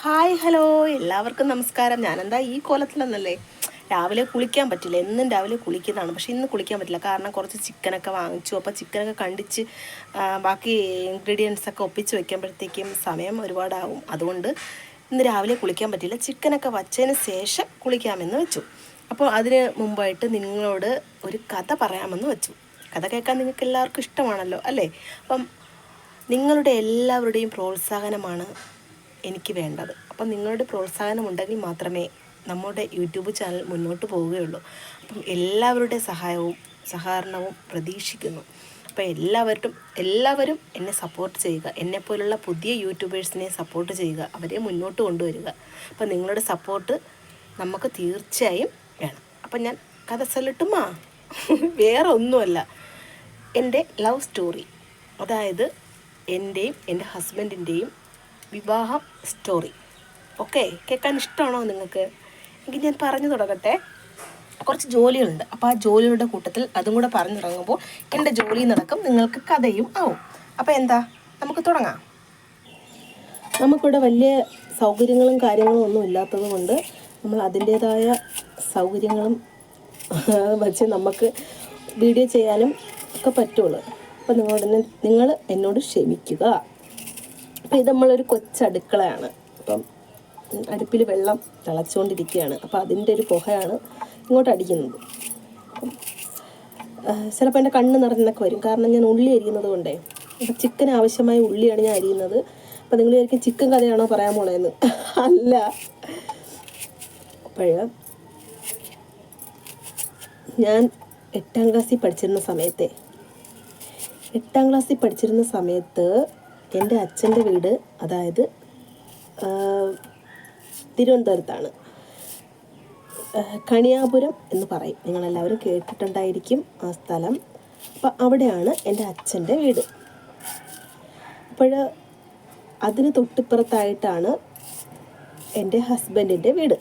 Hi hello എല്ലാവർക്കും നമസ്കാരം. ഞാനെന്താ ഈ കോലത്തിലെന്നല്ലേ, രാവിലെ കുളിക്കാൻ പറ്റില്ല, എന്നും രാവിലെ കുളിക്കുന്നതാണ്. പക്ഷേ ഇന്ന് കുളിക്കാൻ പറ്റില്ല, കാരണം കുറച്ച് ചിക്കനൊക്കെ വാങ്ങിച്ചു. അപ്പോൾ ചിക്കനൊക്കെ കണ്ടിച്ച് ബാക്കി ഇൻഗ്രീഡിയൻസൊക്കെ ഒപ്പിച്ച് വയ്ക്കുമ്പോഴത്തേക്കും സമയം ഒരുപാടാവും. അതുകൊണ്ട് ഇന്ന് രാവിലെ കുളിക്കാൻ പറ്റില്ല. ചിക്കനൊക്കെ വച്ചതിന് ശേഷം കുളിക്കാമെന്ന് വെച്ചു. അപ്പോൾ അതിന് മുമ്പായിട്ട് നിങ്ങളോട് ഒരു കഥ പറയാമെന്ന് വെച്ചു. കഥ കേൾക്കാൻ നിങ്ങൾക്ക് എല്ലാവർക്കും ഇഷ്ടമാണല്ലോ അല്ലേ? അപ്പം നിങ്ങളുടെ എല്ലാവരുടെയും പ്രോത്സാഹനമാണ് എനിക്ക് വേണ്ടത്. അപ്പം നിങ്ങളുടെ പ്രോത്സാഹനം ഉണ്ടെങ്കിൽ മാത്രമേ നമ്മുടെ യൂട്യൂബ് ചാനൽ മുന്നോട്ട് പോവുകയുള്ളൂ. അപ്പം എല്ലാവരുടെ സഹകരണവും പ്രതീക്ഷിക്കുന്നു. അപ്പോൾ എല്ലാവരും എന്നെ സപ്പോർട്ട് ചെയ്യുക. എന്നെപ്പോലുള്ള പുതിയ യൂട്യൂബേഴ്സിനെ സപ്പോർട്ട് ചെയ്യുക, അവരെ മുന്നോട്ട് കൊണ്ടുവരിക. അപ്പം നിങ്ങളുടെ സപ്പോർട്ട് നമുക്ക് തീർച്ചയായും വേണം. അപ്പം ഞാൻ കഥ ചൊല്ലട്ടുമാ. വേറെ ഒന്നുമല്ല, എൻ്റെ ലവ് സ്റ്റോറി, അതായത് എൻ്റെയും എൻ്റെ ഹസ്ബൻഡിൻ്റെയും വിവാഹ സ്റ്റോറി. ഓക്കെ, കേൾക്കാൻ ഇഷ്ടമാണോ നിങ്ങൾക്ക്? എങ്കിൽ ഞാൻ പറഞ്ഞു തുടങ്ങട്ടെ. കുറച്ച് ജോലികളുണ്ട്, അപ്പോൾ ആ ജോലികളുടെ കൂട്ടത്തിൽ അതും കൂടെ പറഞ്ഞു തുടങ്ങുമ്പോൾ എൻ്റെ ജോലി നടക്കും, നിങ്ങൾക്ക് കഥയും ആവും. അപ്പോൾ എന്താ, നമുക്ക് തുടങ്ങാം. നമുക്കിവിടെ വലിയ സൗകര്യങ്ങളും കാര്യങ്ങളും ഒന്നും ഇല്ലാത്തത് കൊണ്ട് നമ്മൾ അതിൻ്റേതായ സൗകര്യങ്ങളും വച്ച് നമുക്ക് വീഡിയോ ചെയ്യാനും ഒക്കെ പറ്റുള്ളൂ. അപ്പോൾ നിങ്ങൾ എന്നോട് ക്ഷമിക്കുക. അപ്പോൾ ഇത് നമ്മളൊരു കൊച്ചടുക്കളയാണ്. അപ്പം അടുപ്പിൽ വെള്ളം തിളച്ചുകൊണ്ടിരിക്കുകയാണ്. അപ്പോൾ അതിൻ്റെ ഒരു പുകയാണ് ഇങ്ങോട്ട് അടിക്കുന്നത്. ചിലപ്പോൾ എൻ്റെ കണ്ണ് നിറഞ്ഞൊക്കെ വരും, കാരണം ഞാൻ ഉള്ളി അരിയുന്നത് കൊണ്ടേ. അപ്പോൾ ചിക്കന് ആവശ്യമായ ഉള്ളിയാണ് ഞാൻ അരിയുന്നത്. അപ്പോൾ നിങ്ങൾ വിചാരിക്കും ചിക്കൻ കഥയാണോ പറയാൻ പോണേന്ന്. അല്ല. അപ്പോൾ ഞാൻ 8ാം ക്ലാസ്സിൽ പഠിച്ചിരുന്ന സമയത്ത് എൻ്റെ അച്ഛൻ്റെ വീട്, അതായത് തിരുവനന്തപുരത്താണ്. കണിയാപുരം എന്ന് പറയും, നിങ്ങളെല്ലാവരും കേട്ടിട്ടുണ്ടായിരിക്കും ആ സ്ഥലം. അപ്പം അവിടെയാണ് എൻ്റെ അച്ഛൻ്റെ വീട്. അപ്പോൾ അതിന് തൊട്ടിപ്പുറത്തായിട്ടാണ് എൻ്റെ ഹസ്ബൻഡിൻ്റെ വീട്.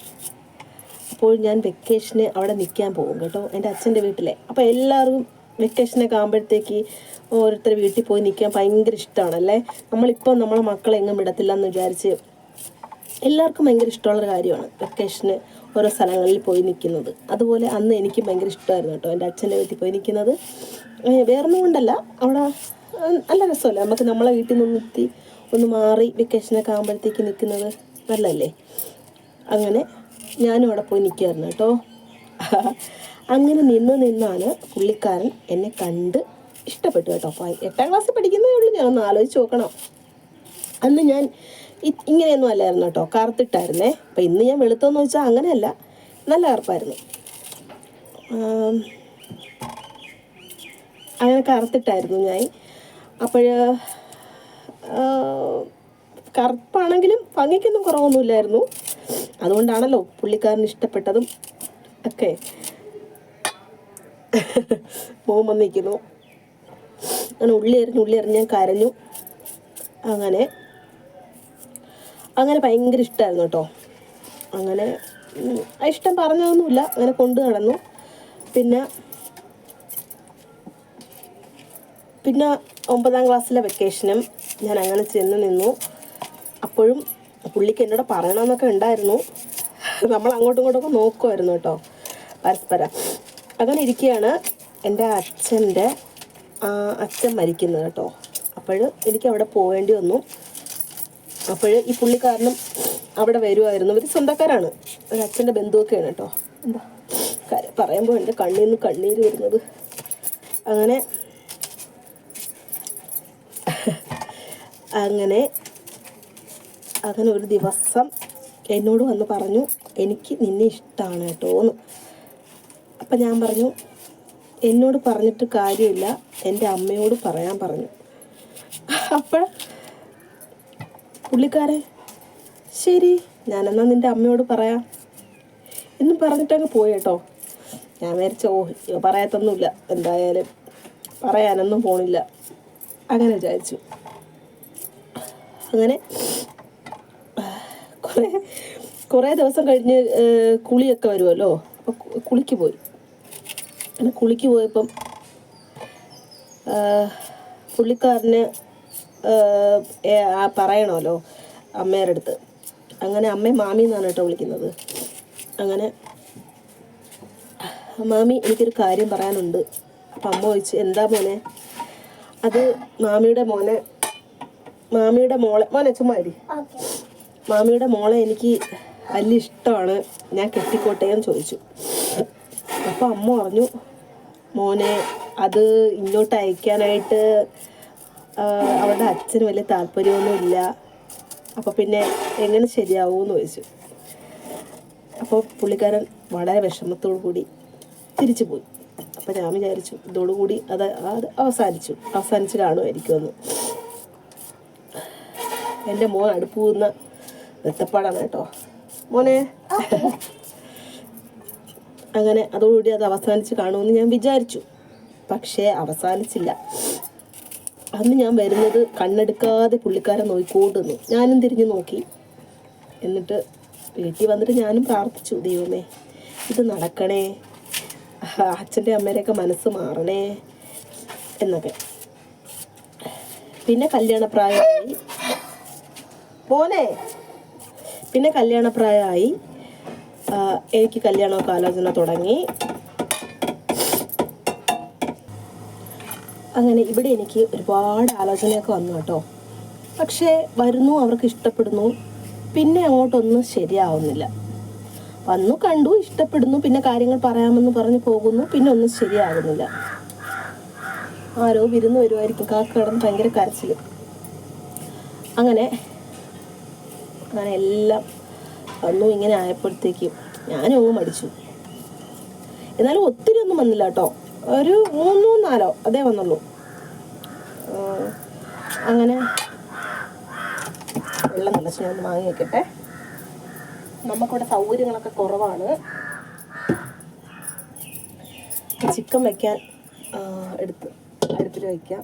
അപ്പോൾ ഞാൻ വെക്കേഷന് അവിടെ നിൽക്കാൻ പോകും കേട്ടോ, എൻ്റെ അച്ഛൻ്റെ വീട്ടിലെ. അപ്പോൾ എല്ലാവരും വെക്കേഷനൊക്കെ ആകുമ്പോഴത്തേക്ക് ഓരോരുത്തർ വീട്ടിൽ പോയി നിൽക്കാൻ ഭയങ്കര ഇഷ്ടമാണല്ലേ. നമ്മളിപ്പോൾ നമ്മളെ മക്കളെ എങ്ങും വിടത്തില്ല എന്ന് വിചാരിച്ച് എല്ലാവർക്കും ഭയങ്കര ഇഷ്ടമുള്ളൊരു കാര്യമാണ് വെക്കേഷന് ഓരോ സ്ഥലങ്ങളിൽ പോയി നിൽക്കുന്നത്. അതുപോലെ അന്ന് എനിക്ക് ഭയങ്കര ഇഷ്ടമായിരുന്നു കേട്ടോ എൻ്റെ അച്ഛൻ്റെ വീട്ടിൽ പോയി നിൽക്കുന്നത്. വേറൊന്നും കൊണ്ടല്ല, അവിടെ നല്ല രസമല്ലേ നമുക്ക് നമ്മളെ വീട്ടിൽ നിന്ന് ഒന്ന് മാറി വെക്കേഷനൊക്കെ ആകുമ്പോഴത്തേക്ക് നിൽക്കുന്നത് നല്ലതല്ലേ. അങ്ങനെ ഞാനും അവിടെ പോയി നിൽക്കുമായിരുന്നു കേട്ടോ. അങ്ങനെ നിന്നാണ് പുള്ളിക്കാരൻ എന്നെ കണ്ട് ഇഷ്ടപ്പെട്ടു കേട്ടോ. അപ്പോൾ 8ാം ക്ലാസ്സിൽ പഠിക്കുന്നതേ ഉള്ളൂ, ഞാൻ ഒന്ന് ആലോചിച്ച് നോക്കണം. അന്ന് ഞാൻ ഇങ്ങനെയൊന്നും അല്ലായിരുന്നു കേട്ടോ, കറുത്തിട്ടായിരുന്നേ. അപ്പം ഇന്ന് ഞാൻ വെളുത്തോന്ന് വെച്ചാൽ അങ്ങനെയല്ല, നല്ല കറുപ്പായിരുന്നു. അങ്ങനെ കറുത്തിട്ടായിരുന്നു ഞാൻ. അപ്പോൾ കറുപ്പാണെങ്കിലും ഭംഗിക്കൊന്നും കുറവൊന്നുമില്ലായിരുന്നു. അതുകൊണ്ടാണല്ലോ പുള്ളിക്കാരന് ഇഷ്ടപ്പെട്ടതും ഒക്കെ. മോൻ വന്നിരിക്കുന്നു. അങ്ങനെ ഉള്ളി എറിഞ്ഞ് ഞാൻ കരഞ്ഞു. അങ്ങനെ ഭയങ്കര ഇഷ്ടമായിരുന്നു കേട്ടോ. അങ്ങനെ ഇഷ്ടം പറഞ്ഞതൊന്നുമില്ല, അങ്ങനെ കൊണ്ടു നടന്നു. പിന്നെ 9ാം ക്ലാസ്സിലെ വെക്കേഷനും ഞാൻ അങ്ങനെ ചെന്ന് നിന്നു. അപ്പോഴും പുള്ളിക്ക് എന്നോട് പറയണമെന്നൊക്കെ ഉണ്ടായിരുന്നു. നമ്മൾ അങ്ങോട്ടും ഇങ്ങോട്ടൊക്കെ നോക്കുമായിരുന്നു കേട്ടോ, പരസ്പരം. അങ്ങനെ ഇരിക്കുകയാണ് എൻ്റെ അച്ഛൻ മരിക്കുന്നത് കേട്ടോ. അപ്പോൾ എനിക്ക് അവിടെ പോവേണ്ടി വന്നു. അപ്പോൾ ഈ പുള്ളിക്കാരനും അവിടെ വരുമായിരുന്നു. ഇവർ സ്വന്തക്കാരാണ്, ഒരു അച്ഛൻ്റെ ബന്ധുവൊക്കെയാണ് കേട്ടോ. എന്താ പറയുമ്പോൾ എൻ്റെ കണ്ണിൽ നിന്ന് കണ്ണീര് വരുന്നത്. അങ്ങനെ ഒരു ദിവസം എന്നോട് വന്ന് പറഞ്ഞു, എനിക്ക് നിന്നെ ഇഷ്ടമാണ് കേട്ടോ എന്ന്. അപ്പം ഞാൻ പറഞ്ഞു, എന്നോട് പറഞ്ഞിട്ട് കാര്യമില്ല, എൻ്റെ അമ്മയോട് പറയാൻ പറഞ്ഞു. അപ്പോൾ പുള്ളിക്കാരൻ ശരി, ഞാനെന്നാൽ നിൻ്റെ അമ്മയോട് പറയാം എന്ന് പറഞ്ഞിട്ടങ്ങ് പോയി കേട്ടോ. ഞാൻ വിചാരിച്ചു പറയത്തൊന്നുമില്ല, എന്തായാലും പറയാനൊന്നും പോണില്ല, അങ്ങനെ വിചാരിച്ചു. അങ്ങനെ കുറേ ദിവസം കഴിഞ്ഞ് കുളിയൊക്കെ വരുമല്ലോ. അപ്പോൾ കുളിക്ക് പോയി. അങ്ങനെ കുളിക്ക് പോയപ്പം പുള്ളിക്കാരന് പറയണമല്ലോ അമ്മയുടെ അടുത്ത്. അങ്ങനെ അമ്മയും മാമി എന്നാണ് കേട്ടോ വിളിക്കുന്നത്. അങ്ങനെ മാമി എനിക്കൊരു കാര്യം പറയാനുണ്ട്. അപ്പം അമ്മ ചോദിച്ചു, എന്താ മോനെ? അത് മാമിയുടെ മോളെ ചുമ്മാരി, മാമിയുടെ മോളെ എനിക്ക് വലിയ ഇഷ്ടമാണ്, ഞാൻ കെട്ടിക്കോട്ടെ എന്ന് ചോദിച്ചു. അപ്പോൾ അമ്മ പറഞ്ഞു, മോനെ അത് ഇങ്ങോട്ട് അയക്കാനായിട്ട് അവളുടെ അച്ഛന് വലിയ താല്പര്യമൊന്നുമില്ല, അപ്പോൾ പിന്നെ എങ്ങനെ ശരിയാവുമെന്ന് ചോദിച്ചു. അപ്പോൾ പുള്ളിക്കാരൻ വളരെ വിഷമത്തോടു കൂടി തിരിച്ചു പോയി. അപ്പോൾ ഞാൻ വിചാരിച്ചു ഇതോടുകൂടി അത് അവസാനിച്ച് കാണുമായിരിക്കുമെന്ന്. എൻ്റെ മോൻ അടുപ്പ് പോകുന്ന വെത്തപ്പാടാണ് കേട്ടോ മോനെ. അങ്ങനെ അതോടുകൂടി അത് അവസാനിച്ച് കാണുമെന്ന് ഞാൻ വിചാരിച്ചു. പക്ഷേ അവസാനിച്ചില്ല. അന്ന് ഞാൻ വരുന്നത് കണ്ണെടുക്കാതെ പുള്ളിക്കാരൻ നോക്കിക്കൊണ്ടിരുന്നു. ഞാനും തിരിഞ്ഞു നോക്കി. എന്നിട്ട് വീട്ടിൽ വന്നിട്ട് ഞാനും പ്രാർത്ഥിച്ചു, ദൈവമേ ഇത് നടക്കണേ, അച്ഛൻ്റെ അമ്മേരെയൊക്കെ മനസ്സ് മാറണേ എന്നൊക്കെ. പിന്നെ കല്യാണപ്രായമായി എനിക്ക് കല്യാണമൊക്കെ ആലോചന തുടങ്ങി. അങ്ങനെ ഇവിടെ എനിക്ക് ഒരുപാട് ആലോചനയൊക്കെ വന്നു കേട്ടോ. പക്ഷേ വരുന്നു, അവർക്ക് ഇഷ്ടപ്പെടുന്നു, പിന്നെ അങ്ങോട്ടൊന്നും ശരിയാവുന്നില്ല. വന്നു കണ്ടു, ഇഷ്ടപ്പെടുന്നു, പിന്നെ കാര്യങ്ങൾ പറയാമെന്ന് പറഞ്ഞ് പോകുന്നു, പിന്നെ ഒന്നും ശരിയാകുന്നില്ല. ആരോ വിരുന്ന് വരുമായിരിക്കും, കാക്ക കിടന്ന് ഭയങ്കര കരച്ചിൽ. അങ്ങനെ എല്ലാം വന്നു. ഇങ്ങനെ ആയപ്പോഴത്തേക്കും ഞാനും അങ്ങ് മടിച്ചു. എന്നാലും ഒത്തിരി ഒന്നും വന്നില്ല കേട്ടോ, ഒരു 3-4 അതേ വന്നുള്ളൂ. അങ്ങനെ വെള്ളം നിറച്ച് ഞാൻ വാങ്ങി വെക്കട്ടെ. നമുക്കിവിടെ സൗകര്യങ്ങളൊക്കെ കുറവാണ്. ചിക്കൻ വയ്ക്കാൻ അടുപ്പിൽ വയ്ക്കാം.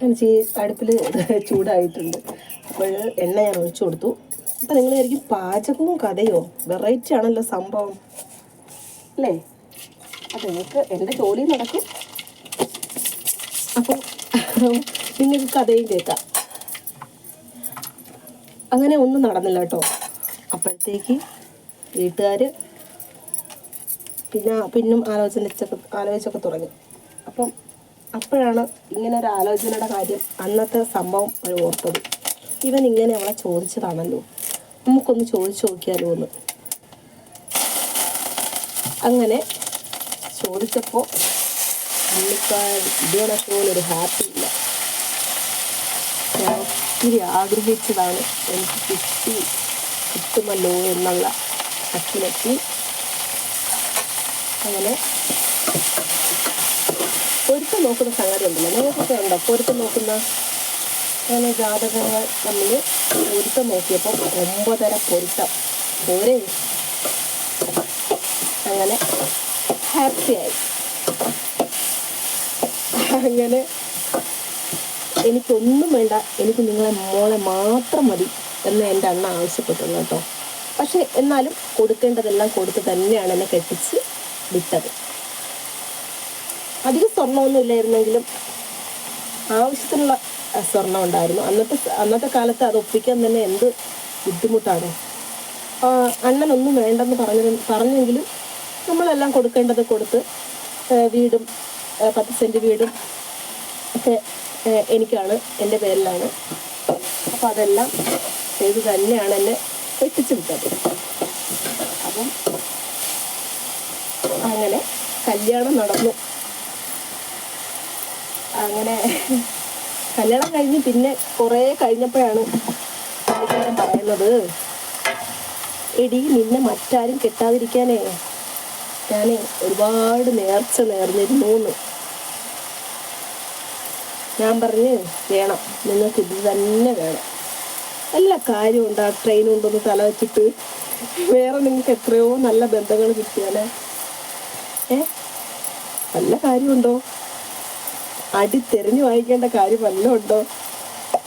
എനിക്ക് അടുപ്പിൽ ചൂടായിട്ടുണ്ട്. അപ്പോൾ എണ്ണ ഞാൻ ഒഴിച്ചു കൊടുത്തു. അപ്പം നിങ്ങൾ വിചാരിക്കും പാചകവും കഥയോ, വെറൈറ്റി ആണല്ലോ സംഭവം അല്ലേ? അപ്പം നിങ്ങൾക്ക് എൻ്റെ ജോലി നടക്കും, അപ്പോൾ നിങ്ങൾക്ക് കഥയും കേൾക്കാം. അങ്ങനെ ഒന്നും നടന്നില്ല കേട്ടോ. അപ്പോഴത്തേക്ക് വീട്ടുകാർ പിന്നും ആലോചിച്ചൊക്കെ തുടങ്ങി. അപ്പോഴാണ് ഇങ്ങനെ ഒരു ആലോചനയുടെ കാര്യം, അന്നത്തെ സംഭവം അവർ ഓർത്തത്. ഇവൻ ഇങ്ങനെ അവളെ ചോദിച്ചതാണല്ലോ, നമുക്കൊന്ന് ചോദിച്ചു നോക്കിയാലോ എന്ന്. അങ്ങനെ ചോദിച്ചപ്പോൾ പുള്ളിക്കാരൻ ഇതേണക്കൊരു ഹാപ്പി ഇല്ല. ഞാൻ ഒത്തിരി ആഗ്രഹിച്ചതാണ്, എനിക്ക് കിട്ടുമല്ലോ എന്നുള്ള അച്ഛനെത്തി. അങ്ങനെ പൊരുത്തം നോക്കുന്ന സംഗതി ഉണ്ടല്ലോ, നിങ്ങൾക്കൊക്കെ ഉണ്ടോ പൊരുത്തം നോക്കുന്ന? അങ്ങനെ ജാതകങ്ങൾ തമ്മിൽ പൊരുത്തം നോക്കിയപ്പോൾ 9 പൊരുത്തം പോരെ. അങ്ങനെ ഹാപ്പിയായി. അങ്ങനെ എനിക്കൊന്നും വേണ്ട, എനിക്ക് നിങ്ങളെ മോളെ മാത്രം മതി എന്ന് എൻ്റെ അണ്ണ ആവശ്യപ്പെട്ടുള്ളൂ കേട്ടോ. പക്ഷെ എന്നാലും കൊടുക്കേണ്ടതെല്ലാം കൊടുത്ത് തന്നെയാണ് എന്നെ കെട്ടിച്ച് വിട്ടത്. അധികം സ്വർണ്ണമൊന്നും ഇല്ലായിരുന്നെങ്കിലും ആവശ്യത്തിനുള്ള സ്വർണം ഉണ്ടായിരുന്നു. അന്നത്തെ കാലത്ത് അത് ഒപ്പിക്കാൻ തന്നെ എന്ത് ബുദ്ധിമുട്ടാണ്. അണ്ണനൊന്നും വേണ്ടെന്ന് പറഞ്ഞെങ്കിലും നമ്മളെല്ലാം കൊടുക്കേണ്ടത് കൊടുത്ത്, വീടും 10 സെൻറ്റ് വീടും ഒക്കെ എനിക്കാണ്, എൻ്റെ പേരിലാണ്. അപ്പോൾ അതെല്ലാം ചെയ്ത് തന്നെയാണ് എന്നെ വെട്ടിച്ചു വിട്ടത്. അപ്പം അങ്ങനെ കല്യാണം നടന്നു. അങ്ങനെ കല്യാണം കഴിഞ്ഞ് പിന്നെ കുറേ കഴിഞ്ഞപ്പോഴാണ് പുള്ളിക്കാരൻ പറയുന്നത്, എടി നിന്നെ മറ്റാരും കെട്ടാതിരിക്കാനേ ഞാൻ ഒരുപാട് നേർച്ച നേർന്നിരുന്നു എന്ന്. ഞാൻ പറഞ്ഞ് വേണം, നിങ്ങൾക്ക് ഇത് തന്നെ വേണം, എല്ലാ കാര്യവും ഉണ്ട്, ആ ട്രെയിൻ കൊണ്ടൊന്ന് തല വെച്ചിട്ട് വേറെ നിങ്ങൾക്ക് എത്രയോ നല്ല ബന്ധങ്ങൾ കിട്ടിയാലേ വല്ല കാര്യമുണ്ടോ? അടി തിരഞ്ഞു വായിക്കേണ്ട കാര്യം വല്ലതും ഉണ്ടോ?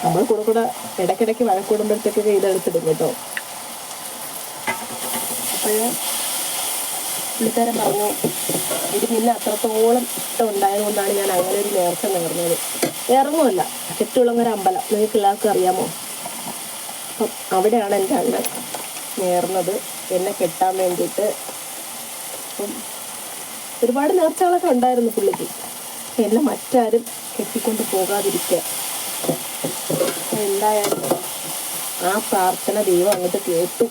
നമ്മൾ കൂടെ ഇടയ്ക്കിടയ്ക്ക് വഴക്കൂടുമ്പോഴത്തേക്കൊക്കെ ഇതെടുത്തിടും കേട്ടോ. അപ്പോൾ പുള്ളിക്കാരൻ പറഞ്ഞു, ഇത് പിന്നെ അത്രത്തോളം ഇഷ്ടം ഉണ്ടായതുകൊണ്ടാണ് ഞാൻ അങ്ങനെ ഒരു നേർച്ച നേർന്നത്. വേറൊന്നുമല്ല, കെട്ടുകുളങ്ങര അമ്പലം നിങ്ങൾക്ക് എല്ലാവർക്കും അറിയാമോ? അപ്പം അവിടെയാണ് എൻ്റെ അണ്ണൻ നേർന്നത് എന്നെ കെട്ടാൻ വേണ്ടിയിട്ട്. അപ്പം ഒരുപാട് നേർച്ചകളൊക്കെ ഉണ്ടായിരുന്നു പുള്ളിക്ക്. എന്നെ മറ്റാരും കെട്ടിക്കൊണ്ട് പോകാതിരിക്കുക. എന്തായാലും ആ പ്രാർത്ഥന ദൈവം അങ്ങോട്ട് കേട്ടു.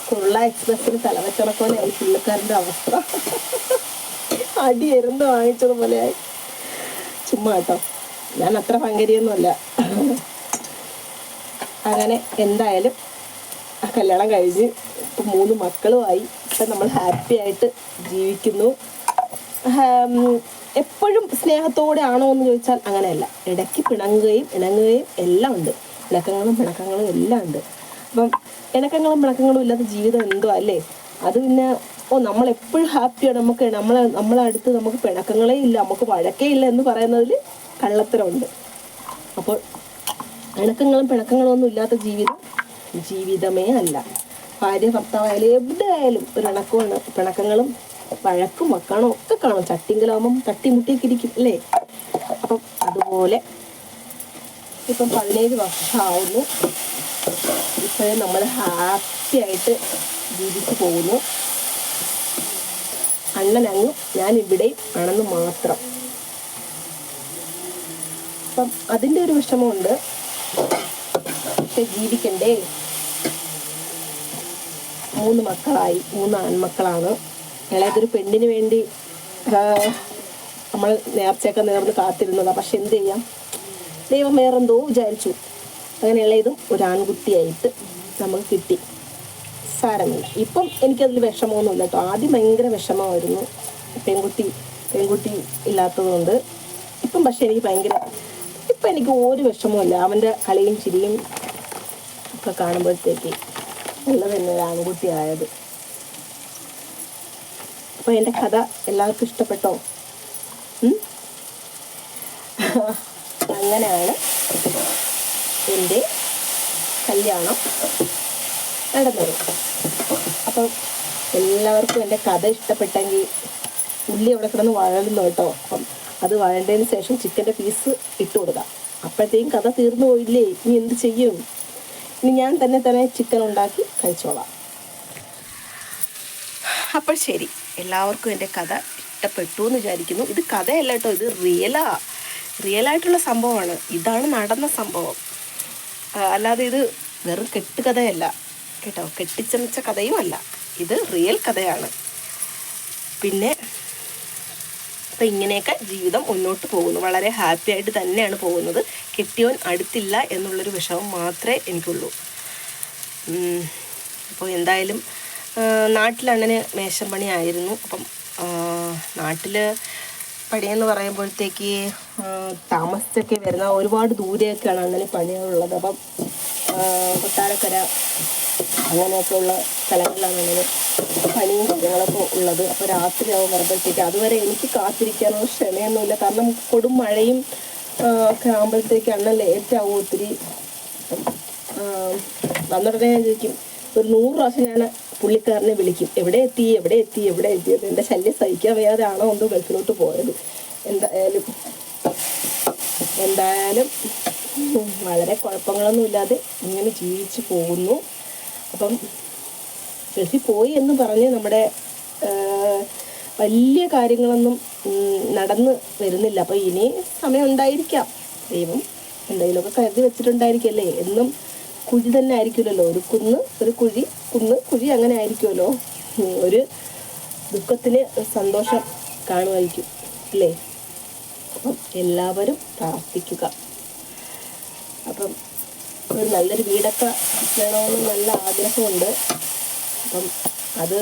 കുർള എക്സ്പ്രസ്സിന് തലവെച്ചണക്കോലെയായി പുള്ളിക്കാരൻ്റെ അവസ്ഥ. അടി എരുന്ന് വാങ്ങിച്ചതുപോലെയായി. ചുമ്മാ കേട്ടോ, ഞാൻ അത്ര ഭയങ്കരിയൊന്നുമല്ല. അങ്ങനെ എന്തായാലും ആ കല്യാണം കഴിഞ്ഞ് ഇപ്പം 3 മക്കളുമായി. ഇപ്പം നമ്മൾ ഹാപ്പി ആയിട്ട് ജീവിക്കുന്നു. എപ്പോഴും സ്നേഹത്തോടെ ആണോ എന്ന് ചോദിച്ചാൽ അങ്ങനെയല്ല. ഇടയ്ക്ക് പിണങ്ങുകയും ഇണങ്ങുകയും എല്ലാം ഉണ്ട്. ഇണക്കങ്ങളും പിണക്കങ്ങളും എല്ലാം ഉണ്ട്. അപ്പം ഇണക്കങ്ങളും പിണക്കങ്ങളും ഇല്ലാത്ത ജീവിതം എന്തോ അല്ലേ? അത് പിന്നെ നമ്മളെപ്പോഴും ഹാപ്പിയാണ്, നമ്മളെ അടുത്ത് നമുക്ക് പിണക്കങ്ങളേ ഇല്ല, നമുക്ക് വഴക്കേ ഇല്ല എന്ന് പറയുന്നതിൽ കള്ളത്തരമുണ്ട്. അപ്പോൾ ഇണക്കങ്ങളും പിണക്കങ്ങളും ഒന്നും ഇല്ലാത്ത ജീവിതമേ അല്ല. ഭാര്യ ഭർത്താവായാലും എവിടെയായാലും ഒരു ഇണക്കമാണ്. പിണക്കങ്ങളും വഴക്കും വക്കാണോ ഒക്കെ കാണും. ചട്ടിങ്കലാവുമ്പം തട്ടിമുട്ടിയൊക്കെ ഇരിക്കും അല്ലേ? അപ്പം അതുപോലെ ഇപ്പം 17 വർഷമാവുന്നു. ഇപ്പോഴും നമ്മൾ ഹാപ്പി ആയിട്ട് ജീവിച്ചു പോകുന്നു. അണ്ണനങ്ങും ഞാൻ ഇവിടെയും ആണെന്ന് മാത്രം. അപ്പം അതിൻ്റെ ഒരു വിഷമമുണ്ട്. പക്ഷെ ജീവിക്കണ്ടേ? 3 മക്കളായി, 3 ആൺമക്കളാണ്. ഇളയതൊരു പെണ്ണിന് വേണ്ടി നമ്മൾ നേർച്ചയൊക്കെ നേർന്ന് കാത്തിരുന്നതാണ്. പക്ഷെ എന്ത് ചെയ്യാം, ദൈവം വേറെന്തോ വിചാരിച്ചു. അങ്ങനെ ഇളയതും ഒരു ആൺകുട്ടിയായിട്ട് നമുക്ക് കിട്ടി. സാരമില്ല. ഇപ്പം എനിക്കതിൽ വിഷമമൊന്നുമില്ല കേട്ടോ. ആദ്യം ഭയങ്കര വിഷമമായിരുന്നു പെൺകുട്ടി ഇല്ലാത്തതുകൊണ്ട്. ഇപ്പം പക്ഷെ ഇപ്പം എനിക്ക് ഒരു വിഷമവുമില്ല. അവൻ്റെ കളിയും ചിരിയും ഒക്കെ കാണുമ്പോഴത്തേക്ക് നല്ല തന്നെ ഒരു ആൺകുട്ടി ആയത്. അപ്പോൾ എൻ്റെ കഥ എല്ലാവർക്കും ഇഷ്ടപ്പെട്ടോ? അങ്ങനെയാണ് എൻ്റെ കല്യാണം നടന്നത്. അപ്പം എല്ലാവർക്കും എൻ്റെ കഥ ഇഷ്ടപ്പെട്ടെങ്കിൽ ഉള്ളി അവിടെ കിടന്ന് വഴലുന്നു കേട്ടോ. അപ്പം അത് വഴണ്ടതിന് ശേഷം ചിക്കൻ്റെ പീസ് ഇട്ട് കൊടുക്കാം. അപ്പോഴത്തേക്കും കഥ തീർന്നു പോയില്ലേ? ഇനി എന്ത് ചെയ്യും? ഇനി ഞാൻ തന്നെ ചിക്കൻ ഉണ്ടാക്കി കഴിച്ചോളാം. അപ്പോൾ ശരി, എല്ലാവർക്കും എൻ്റെ കഥ ഇഷ്ടപ്പെട്ടു എന്ന് വിചാരിക്കുന്നു. ഇത് കഥയല്ല കേട്ടോ, ഇത് റിയലായിട്ടുള്ള സംഭവമാണ്. ഇതാണ് നടന്ന സംഭവം. അല്ലാതെ ഇത് വെറും കെട്ടുകഥയല്ല കേട്ടോ, കെട്ടിച്ചമച്ച കഥയും അല്ല. ഇത് റിയൽ കഥയാണ്. പിന്നെ അപ്പം ഇങ്ങനെയൊക്കെ ജീവിതം മുന്നോട്ട് പോകുന്നു. വളരെ ഹാപ്പി ആയിട്ട് തന്നെയാണ് പോകുന്നത്. കെട്ടിയോൻ അടുത്തില്ല എന്നുള്ളൊരു വിഷമം മാത്രമേ എനിക്കുള്ളൂ. അപ്പോൾ എന്തായാലും നാട്ടിലണ്ണന് മേശം പണിയായിരുന്നു. അപ്പം നാട്ടിൽ പണിയെന്ന് പറയുമ്പോഴത്തേക്ക് താമസിച്ചൊക്കെ വരുന്ന ഒരുപാട് ദൂരെയൊക്കെയാണ് അണ്ണന് പണികളുള്ളത്. അപ്പം കൊട്ടാരക്കര അങ്ങനെയൊക്കെ ഉള്ള സ്ഥലങ്ങളിലാണ് അണ്ണന് പണിയും കാര്യങ്ങളൊക്കെ ഉള്ളത്. അപ്പോൾ രാത്രിയാവും വരുമ്പോഴത്തേക്ക് അതുവരെ എനിക്ക് കാത്തിരിക്കാനുള്ള ക്ഷമയൊന്നുമില്ല. കാരണം കൊടും മഴയും ഒക്കെ ആകുമ്പോഴത്തേക്ക് അണ്ണൻ ലേറ്റാവും ഒത്തിരി. വന്നിടനെ ഞാൻ ചോദിക്കും, ഒരു 100 പ്രാവശ്യം ഞാൻ പുള്ളിക്കാരനെ വിളിക്കും, എവിടെ എത്തി. എൻ്റെ ശല്യം സഹിക്കാൻ വയ്യാതെ ആണോ എന്തോ ഗൾഫിലോട്ട് പോയത്. എന്തായാലും വളരെ കുഴപ്പങ്ങളൊന്നുമില്ലാതെ ഇങ്ങനെ ജീവിച്ച് പോകുന്നു. അപ്പം ഗൾഫിൽ പോയി എന്ന് പറഞ്ഞ് നമ്മുടെ വലിയ കാര്യങ്ങളൊന്നും നടന്ന് വരുന്നില്ല. അപ്പോൾ ഇനി സമയം ഉണ്ടായിരിക്കാം. ദൈവം എന്തെങ്കിലുമൊക്കെ കരുതി വെച്ചിട്ടുണ്ടായിരിക്കല്ലേ. എന്നും കുഴി തന്നെ ആയിരിക്കുമല്ലോ. ഒരു കുഴി അങ്ങനെ ആയിരിക്കുമല്ലോ. ഒരു ദുഃഖത്തിന് സന്തോഷം കാണുമായിരിക്കും അല്ലേ? അപ്പം എല്ലാവരും പ്രാർത്ഥിക്കുക. അപ്പം ഒരു നല്ലൊരു വീടൊക്കെ വേണമെന്ന് നല്ല ആഗ്രഹമുണ്ട്. അപ്പം അത്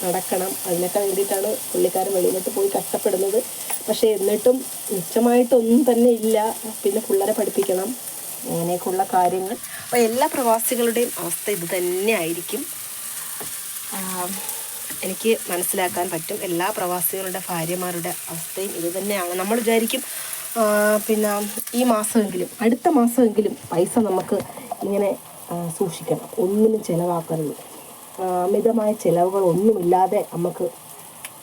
നടക്കണം. അതിനൊക്കെ വേണ്ടിയിട്ടാണ് പുള്ളിക്കാരൻ വെളിയിലോട്ട് പോയി കഷ്ടപ്പെടുന്നത്. പക്ഷേ എന്നിട്ടും നിശ്ചയമായിട്ടൊന്നും തന്നെ ഇല്ല. പിന്നെ പിള്ളേരെ പഠിപ്പിക്കണം, അങ്ങനെയൊക്കെയുള്ള കാര്യങ്ങൾ. അപ്പോൾ എല്ലാ പ്രവാസികളുടെയും അവസ്ഥ ഇത് തന്നെ ആയിരിക്കും. എനിക്ക് മനസ്സിലാക്കാൻ പറ്റും. എല്ലാ പ്രവാസികളുടെ ഭാര്യമാരുടെ അവസ്ഥയും ഇത് തന്നെയാണ്. നമ്മൾ വിചാരിക്കും പിന്നെ ഈ മാസമെങ്കിലും അടുത്ത മാസമെങ്കിലും പൈസ നമുക്ക് ഇങ്ങനെ സൂക്ഷിക്കണം, ഒന്നിനും ചിലവാക്കരുത്, അമിതമായ ചിലവുകളൊന്നുമില്ലാതെ നമുക്ക്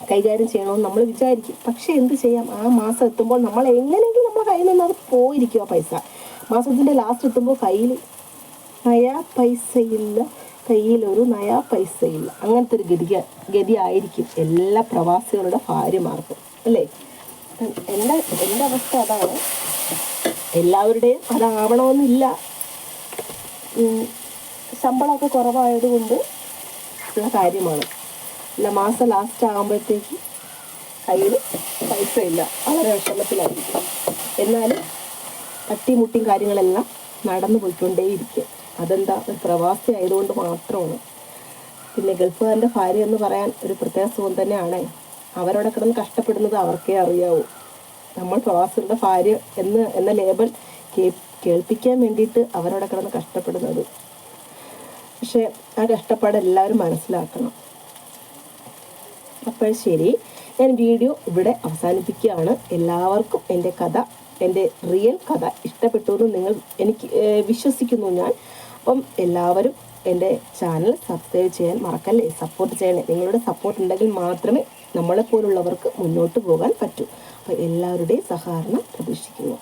കൈകാര്യം ചെയ്യണമെന്ന് നമ്മൾ വിചാരിക്കും. പക്ഷേ എന്ത് ചെയ്യാം, ആ മാസം എത്തുമ്പോൾ നമ്മൾ എങ്ങനെയെങ്കിലും നമ്മുടെ കയ്യിൽ നിന്ന് അത് പോയിരിക്കും ആ പൈസ. മാസത്തിൻ്റെ ലാസ്റ്റ് എത്തുമ്പോൾ കയ്യിൽ നയാ പൈസയില്ല, കയ്യിലൊരു നയാ പൈസയില്ല. അങ്ങനത്തെ ഒരു ഗതി ആയിരിക്കും എല്ലാ പ്രവാസികളുടെ ഭാര്യമാർക്കും അല്ലേ. എൻ്റെ അവസ്ഥ അതാണ്. എല്ലാവരുടെയും അതാവണമെന്നില്ല. ശമ്പളമൊക്കെ കുറവായതുകൊണ്ട് ഉള്ള കാര്യമാണ്. അല്ല, മാസം ലാസ്റ്റ് ആകുമ്പോഴത്തേക്ക് കയ്യിൽ പൈസ ഇല്ല, വളരെ വിഷമത്തിലായിരിക്കും. എന്നാലും തട്ടിമുട്ടിയും കാര്യങ്ങളെല്ലാം നടന്നു പോയിക്കൊണ്ടേയിരിക്കും. അതെന്താ, ഒരു പ്രവാസി ആയതുകൊണ്ട് മാത്രമാണ്. പിന്നെ ഗൾഫുകാരൻ്റെ ഭാര്യ എന്ന് പറയാൻ ഒരു പ്രത്യേക സുഖം തന്നെയാണ്. അവരവിടെ കിടന്ന് കഷ്ടപ്പെടുന്നത് അവർക്കേ അറിയാവൂ. നമ്മൾ പ്രവാസികളുടെ ഭാര്യ എന്ന ലേബൽ കേൾപ്പിക്കാൻ വേണ്ടിയിട്ട് അവരവിടെ കിടന്ന് കഷ്ടപ്പെടുന്നത്. പക്ഷേ ആ കഷ്ടപ്പാട് എല്ലാവരും മനസ്സിലാക്കണം. അപ്പോൾ ശരി, ഞാൻ വീഡിയോ ഇവിടെ അവസാനിപ്പിക്കുകയാണ്. എല്ലാവർക്കും എൻ്റെ റിയൽ കഥ ഇഷ്ടപ്പെട്ടു എന്ന് എനിക്ക് വിശ്വസിക്കുന്നു ഞാൻ. അപ്പം എല്ലാവരും എൻ്റെ ചാനൽ സബ്സ്ക്രൈബ് ചെയ്യാൻ മറക്കല്ലേ, സപ്പോർട്ട് ചെയ്യണേ. നിങ്ങളുടെ സപ്പോർട്ട് ഉണ്ടെങ്കിൽ മാത്രമേ നമ്മളെപ്പോലുള്ളവർക്ക് മുന്നോട്ട് പോകാൻ പറ്റൂ. അപ്പോൾ എല്ലാവരുടെയും സഹകരണം പ്രതീക്ഷിക്കുന്നു.